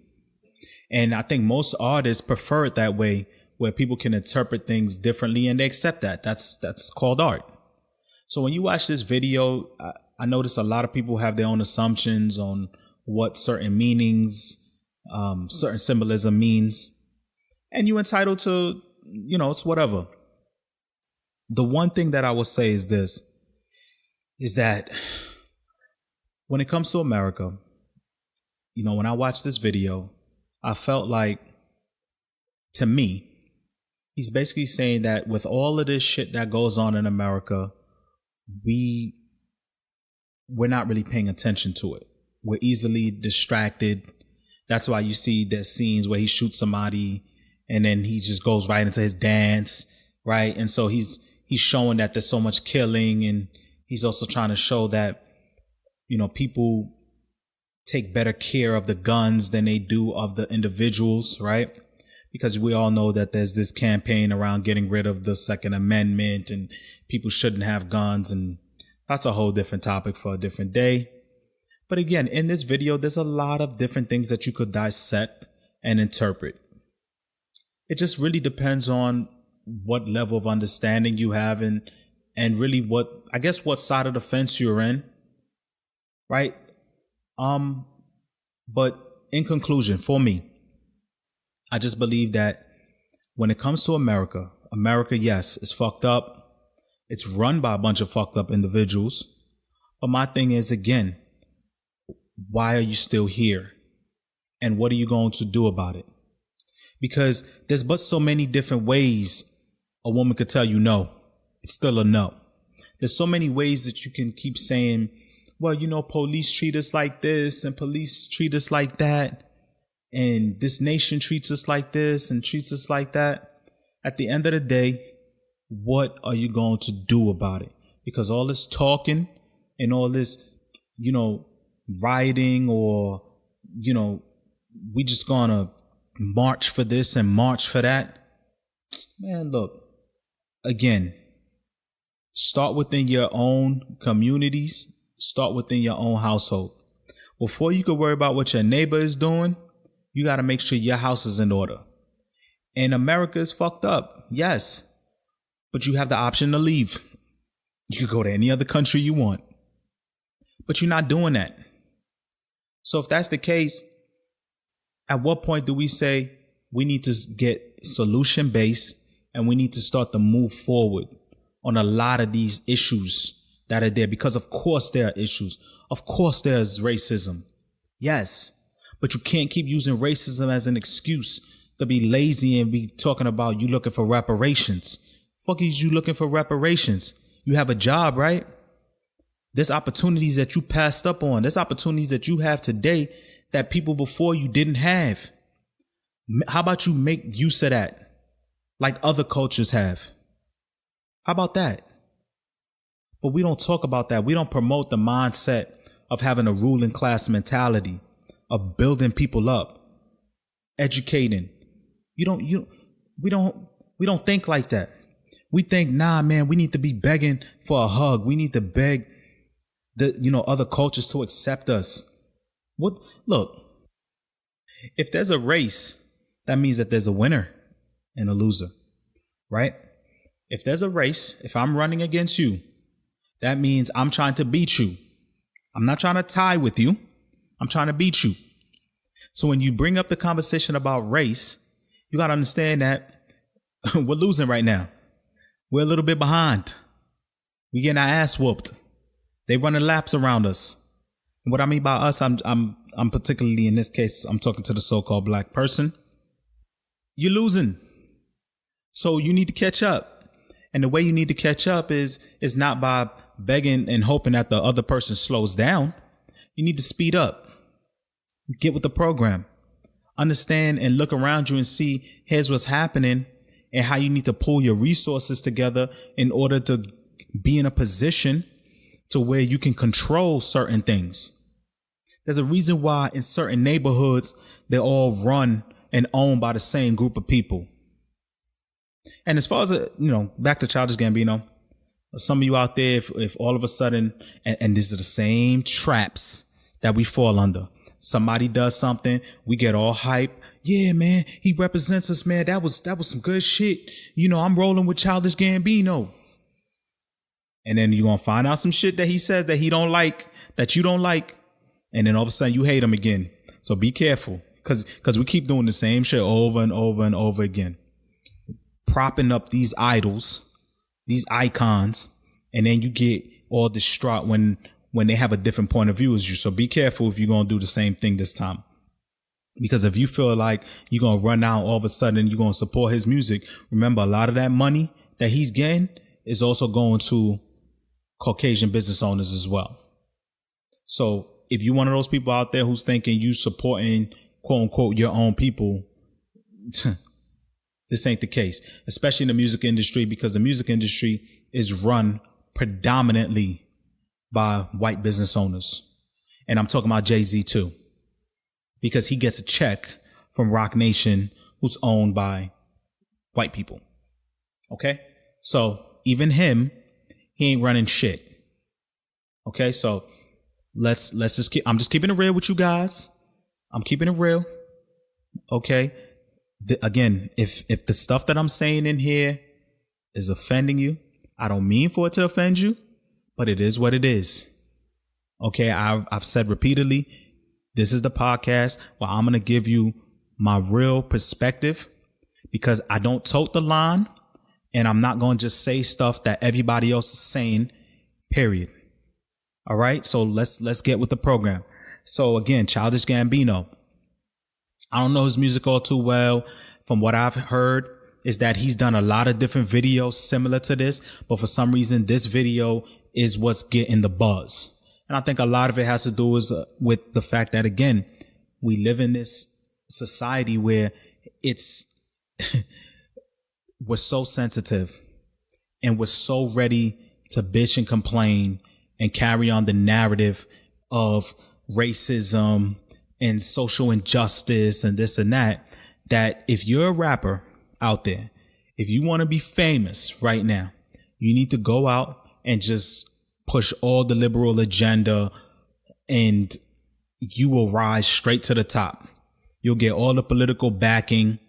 And I think most artists prefer it that way, where people can interpret things differently and they accept that. That's called art. So when you watch this video, I notice a lot of people have their own assumptions on what certain meanings, certain symbolism means. And you're entitled to, it's whatever. The one thing that I will say is this, is that when it comes to America, when I watched this video, I felt like, to me, he's basically saying that with all of this shit that goes on in America, we're not really paying attention to it. We're easily distracted. That's why you see there's scenes where he shoots somebody and then he just goes right into his dance, right? And so he's showing that there's so much killing, and he's also trying to show that, people take better care of the guns than they do of the individuals, right? Because we all know that there's this campaign around getting rid of the Second Amendment and people shouldn't have guns, and that's a whole different topic for a different day. But again, in this video, there's a lot of different things that you could dissect and interpret. It just really depends on what level of understanding you have and really what side of the fence you're in, right? But in conclusion, for me, I just believe that when it comes to America, yes, it's fucked up. It's run by a bunch of fucked up individuals. But my thing is, again, why are you still here? And what are you going to do about it? Because there's but so many different ways a woman could tell you no. It's still a no. There's so many ways that you can keep saying, well, you know, police treat us like this and police treat us like that. And this nation treats us like this and treats us like that. At the end of the day, what are you going to do about it? Because all this talking and all this, you know, rioting or, you know, we just gonna march for this and march for that. Man, look, again, start within your own communities, start within your own household. Before you could worry about what your neighbor is doing, you got to make sure your house is in order. And America is fucked up, yes, but you have the option to leave. You could go to any other country you want, but you're not doing that. So if that's the case, at what point do we say we need to get solution based and we need to start to move forward on a lot of these issues that are there? Because of course there are issues. Of course there's racism. Yes. But you can't keep using racism as an excuse to be lazy and be talking about you looking for reparations. Fuck is you looking for reparations? You have a job, right? There's opportunities that you passed up on. There's opportunities that you have today that people before you didn't have. How about you make use of that like other cultures have? How about that? But we don't talk about that. We don't promote the mindset of having a ruling class mentality, of building people up, educating. We don't think like that. We think, nah, man, we need to be begging for a hug. We need to beg other cultures to accept us. Look, if there's a race, that means that there's a winner and a loser, right? If there's a race, if I'm running against you, that means I'm trying to beat you. I'm not trying to tie with you. I'm trying to beat you. So when you bring up the conversation about race, you got to understand that we're losing right now. We're a little bit behind. We're getting our ass whooped. They running laps around us. And what I mean by us, I'm particularly in this case, I'm talking to the so-called black person. You're losing. So you need to catch up. And the way you need to catch up is not by begging and hoping that the other person slows down. You need to speed up. Get with the program. Understand and look around you and see here's what's happening and how you need to pull your resources together in order to be in a position to where you can control certain things. There's a reason why in certain neighborhoods, they're all run and owned by the same group of people. And as far as, back to Childish Gambino, some of you out there, if all of a sudden, and these are the same traps that we fall under. Somebody does something, we get all hype. Yeah, man, he represents us, man. That was some good shit. I'm rolling with Childish Gambino. And then you're going to find out some shit that he says that he don't like, that you don't like. And then all of a sudden you hate him again. So be careful because we keep doing the same shit over and over and over again. Propping up these idols, these icons, and then you get all distraught when they have a different point of view as you. So be careful if you're going to do the same thing this time. Because if you feel like you're going to run out all of a sudden, you're going to support his music. Remember, a lot of that money that he's getting is also going to Caucasian business owners as well. So if you're one of those people out there who's thinking you supporting, quote unquote, your own people, this ain't the case, especially in the music industry, because the music industry is run predominantly by white business owners. And I'm talking about Jay-Z too, because he gets a check from Roc Nation, who's owned by white people. Okay. So even him, he ain't running shit. Okay. So let's just I'm just keeping it real with you guys. I'm keeping it real. Okay. Again, if the stuff that I'm saying in here is offending you, I don't mean for it to offend you, but it is what it is. Okay. I've said repeatedly, this is the podcast where I'm going to give you my real perspective, because I don't tote the line And I'm not going to just say stuff that everybody else is saying, period. All right. So let's get with the program. So again, Childish Gambino. I don't know his music all too well. From what I've heard is that he's done a lot of different videos similar to this, but for some reason, this video is what's getting the buzz. And I think a lot of it has to do with the fact that, again, we live in this society where we're so sensitive and we're so ready to bitch and complain and carry on the narrative of racism and social injustice and this and that, that if you're a rapper out there, if you want to be famous right now, you need to go out and just push all the liberal agenda and you will rise straight to the top. You'll get all the political backing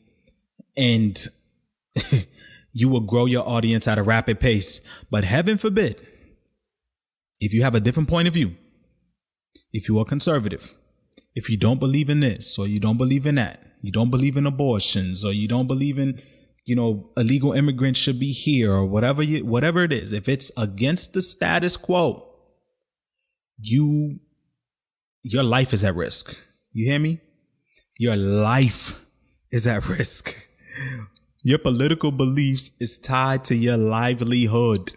and you will grow your audience at a rapid pace. But heaven forbid, if you have a different point of view, if you are conservative, if you don't believe in this or you don't believe in that, you don't believe in abortions or you don't believe in, illegal immigrants should be here or whatever it is, if it's against the status quo, your life is at risk. You hear me? Your life is at risk. Your political beliefs is tied to your livelihood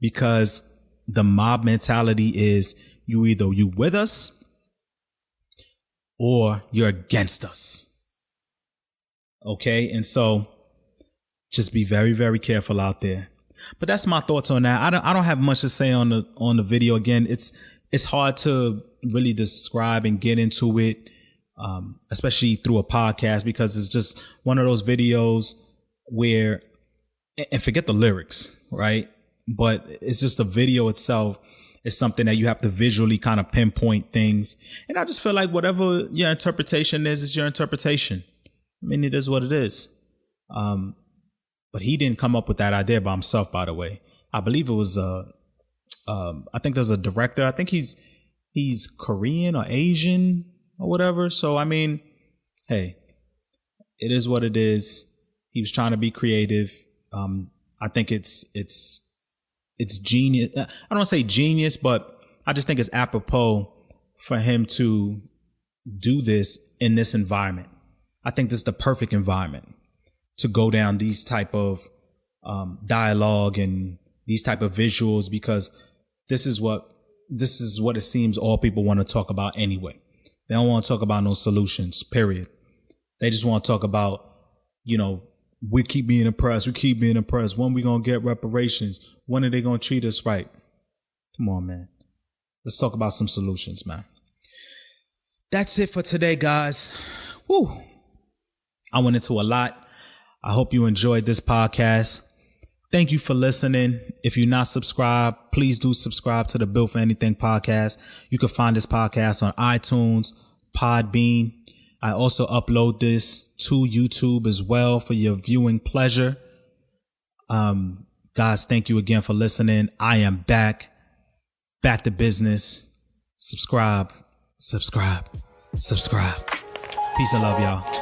because the mob mentality is you with us or you're against us. Okay. And so just be very, very careful out there. But that's my thoughts on that. I don't have much to say on the video. Again, it's hard to really describe and get into it, especially through a podcast, because it's just one of those videos where, and forget the lyrics, right? But it's just the video itself is something that you have to visually kind of pinpoint things. And I just feel like whatever your interpretation is your interpretation. I mean, it is what it is. But he didn't come up with that idea by himself, by the way. I believe it was, I think there's a director. I think he's Korean or Asian or whatever. So, I mean, hey, it is what it is. He was trying to be creative. I think it's genius. I don't want to say genius, but I just think it's apropos for him to do this in this environment. I think this is the perfect environment to go down these type of dialogue and these type of visuals, because this is what it seems all people want to talk about anyway. They don't want to talk about no solutions, period. They just want to talk about, we keep being oppressed. We keep being oppressed. When we going to get reparations? When are they going to treat us right? Come on, man. Let's talk about some solutions, man. That's it for today, guys. Woo. I went into a lot. I hope you enjoyed this podcast. Thank you for listening. If you're not subscribed, please do subscribe to the Built for Anything podcast. You can find this podcast on iTunes, Podbean. I also upload this to YouTube as well for your viewing pleasure. Guys, thank you again for listening. I am back to business. Subscribe. Peace and love, y'all.